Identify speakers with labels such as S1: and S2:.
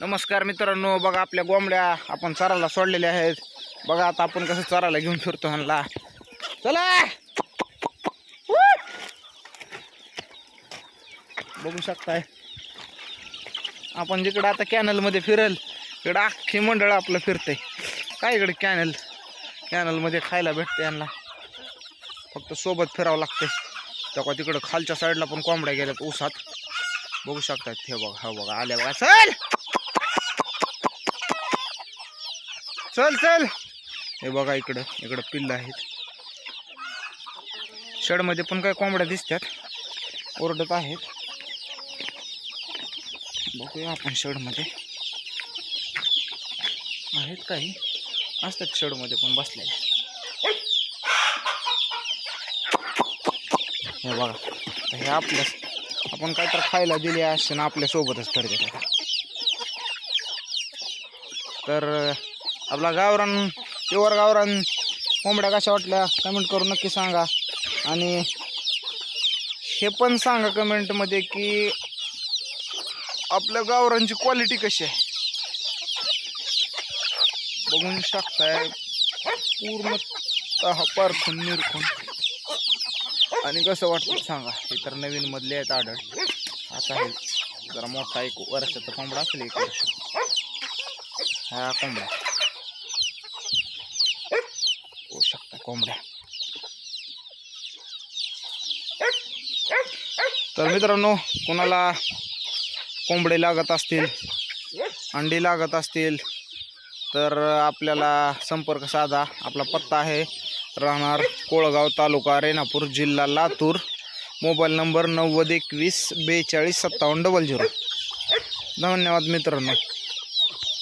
S1: नमस्कार मित्रांनो, बघा आपल्या गोंबड्या आपण चाराला सोडलेल्या आहेत। बघा आता आपण कसं चाराला घेऊन फिरतो ह्यांना। चला बघू शकताय आपण जिकडे आता कॅनल मध्ये फिरल इकडे अख्खी मंडळ आपलं फिरते। काय इकडे कॅनल मध्ये खायला भेटते यांना, फक्त सोबत फिरावं लागते। तेव्हा तिकडे खालच्या साईडला पण कोंबड्या गेल्यात ऊसात, बघू शकतात। हे बघा, हा बघा आल्या बघा। चल चल चल, हे बघा इकडं पिल्लं आहेत। शेडमध्ये पण काय कोंबड्या दिसतात, ओरडत आहेत। बघूया आपण शेडमध्ये आहेत, काही असतात शेडमध्ये पण बसलेल्या। हे बघा, हे आपल्या आपण काय तर खायला दिले असते ना, आपल्या सोबतच फिरतात। तर आपला गावरान प्युअर गावरान कोंबड्या कशा वाटल्या कमेंट करून नक्की सांगा। आणि हे पण सांगा कमेंटमध्ये की आपल्या गावरांची क्वालिटी कशी आहे। बघू शकताय पूर्ण परखून निरखून, आणि कसं वाटतं सांगा। हे तर नवीन मधले आहेत आढळ, आता आहे जरा मोठा 1 वर्षाचा कोंबडा असेल, 1 वर्ष हा कोंबडा। होऊ शकता कोंबड्या। तर मित्रांनो, कोणाला कोंबडे लागत असतील, अंडी लागत असतील तर आपल्याला संपर्क साधा। आपला पत्ता आहे राहणार कोळगाव, तालुका रेणापूर, जिल्हा लातूर। Mobile number 90 21 42 57 00। धन्यवाद मित्रांनो।